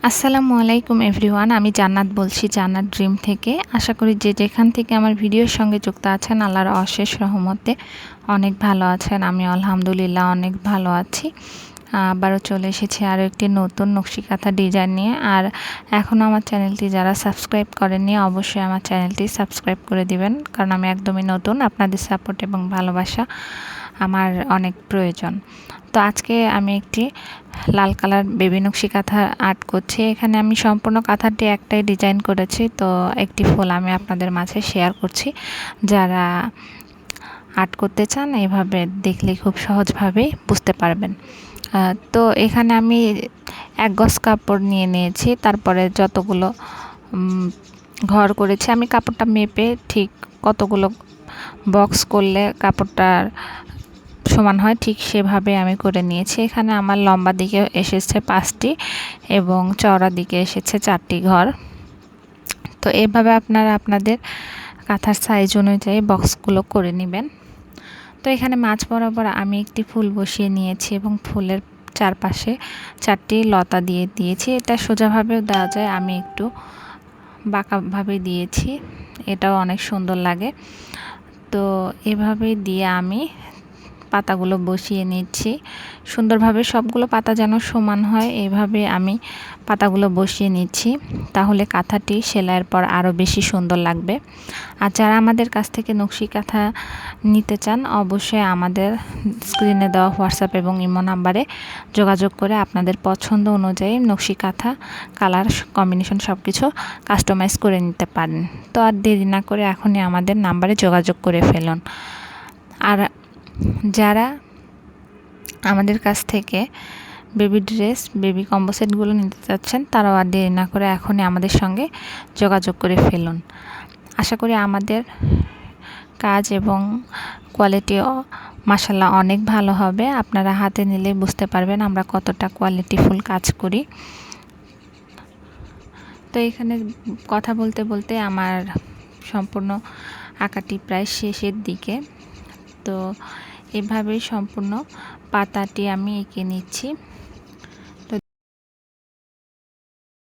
আসসালামু আলাইকুম এভরিওয়ান, আমি জান্নাত বলছি জান্নাত ড্রিম থেকে। আশা করি যে যেখান থেকে আমার ভিডিওর সঙ্গে যুক্ত আছেন আল্লাহর অশেষ রহমতে অনেক ভালো আছেন। আমি আলহামদুলিল্লাহ অনেক ভালো আছি। আবারও চলে এসেছি আরও একটি নতুন নকশি কাঁথা ডিজাইন নিয়ে। আর এখনও আমার চ্যানেলটি যারা সাবস্ক্রাইব করেননি অবশ্যই আমার চ্যানেলটি সাবস্ক্রাইব করে দিবেন, কারণ আমি একদমই নতুন। আপনাদের সাপোর্ট এবং ভালোবাসা আমার অনেক প্রয়োজন। তো আজকে আমি একটি লাল কালার বেবি নকশি কাঁথা আর্ট করছি। এখানে আমি সম্পূর্ণ কাঁথাটি একটাই ডিজাইন করেছি। তো একটি ফুল আমি আপনাদের মাঝে শেয়ার করছি। যারা আর্ট করতে চান এভাবে দেখলে খুব সহজভাবেই বুঝতে পারবেন। তো এখানে আমি 1 গজ কাপড় নিয়ে নিয়েছি। তারপরে যতগুলো ঘর করেছি আমি কাপড়টা মেপে ঠিক কতগুলো বক্স করলে কাপড়টার সমান হয় ঠিক সেভাবে আমি করে নিয়েছি। এখানে আমার লম্বা দিকে এসেছে 5টি এবং চওড়া দিকে এসেছে 4টি ঘর। তো এইভাবে আপনারা আপনাদের কাঁথার সাইজ অনুযায়ী বক্সগুলো করে নেবেন। তো এখানে মাঝ বরাবর আমি একটি ফুল বসিয়ে নিয়েছি এবং ফুলের চারপাশে 4টি লতা দিয়ে দিয়েছি। এটা সোজাভাবেও দেওয়া যায়, আমি একটু বাঁকাভাবে দিয়েছি, এটাও অনেক সুন্দর লাগে। তো এভাবেই দিয়ে আমি পাতাগুলো বসিয়ে নিচ্ছি সুন্দরভাবে। সবগুলো পাতা যেন সমান হয় এইভাবে আমি পাতাগুলো বসিয়ে নিচ্ছি, তাহলে কাঁথাটি সেলাইয়ের পর আরও বেশি সুন্দর লাগবে। আর যারা আমাদের কাছ থেকে নকশি কাঁথা নিতে চান অবশ্যই আমাদের স্ক্রিনে দেওয়া হোয়াটসঅ্যাপ এবং ইমো নাম্বারে যোগাযোগ করে আপনাদের পছন্দ অনুযায়ী নকশি কাঁথা কালার কম্বিনেশন সব কিছু কাস্টমাইজ করে নিতে পারেন। তো আর দেরি না করে এখনই আমাদের নাম্বারে যোগাযোগ করে ফেলুন। আর যারা আমাদের কাছ থেকে বেবি ড্রেস বেবি কম্বো সেটগুলো নিতে চাচ্ছেন তারাও আর দেরি না করে এখনই আমাদের সঙ্গে যোগাযোগ করে ফেলুন। আশা করি আমাদের কাজ এবং কোয়ালিটিও মাশাআল্লাহ অনেক ভালো হবে। আপনারা হাতে নিলে বুঝতে পারবেন আমরা কতটা কোয়ালিটিফুল কাজ করি। তো এখানে কথা বলতে বলতে আমার সম্পূর্ণ আঁকাটি প্রায় শেষের দিকে। তো এভাবেই সম্পূর্ণ পাতাটি আমি এঁকে নিচ্ছি।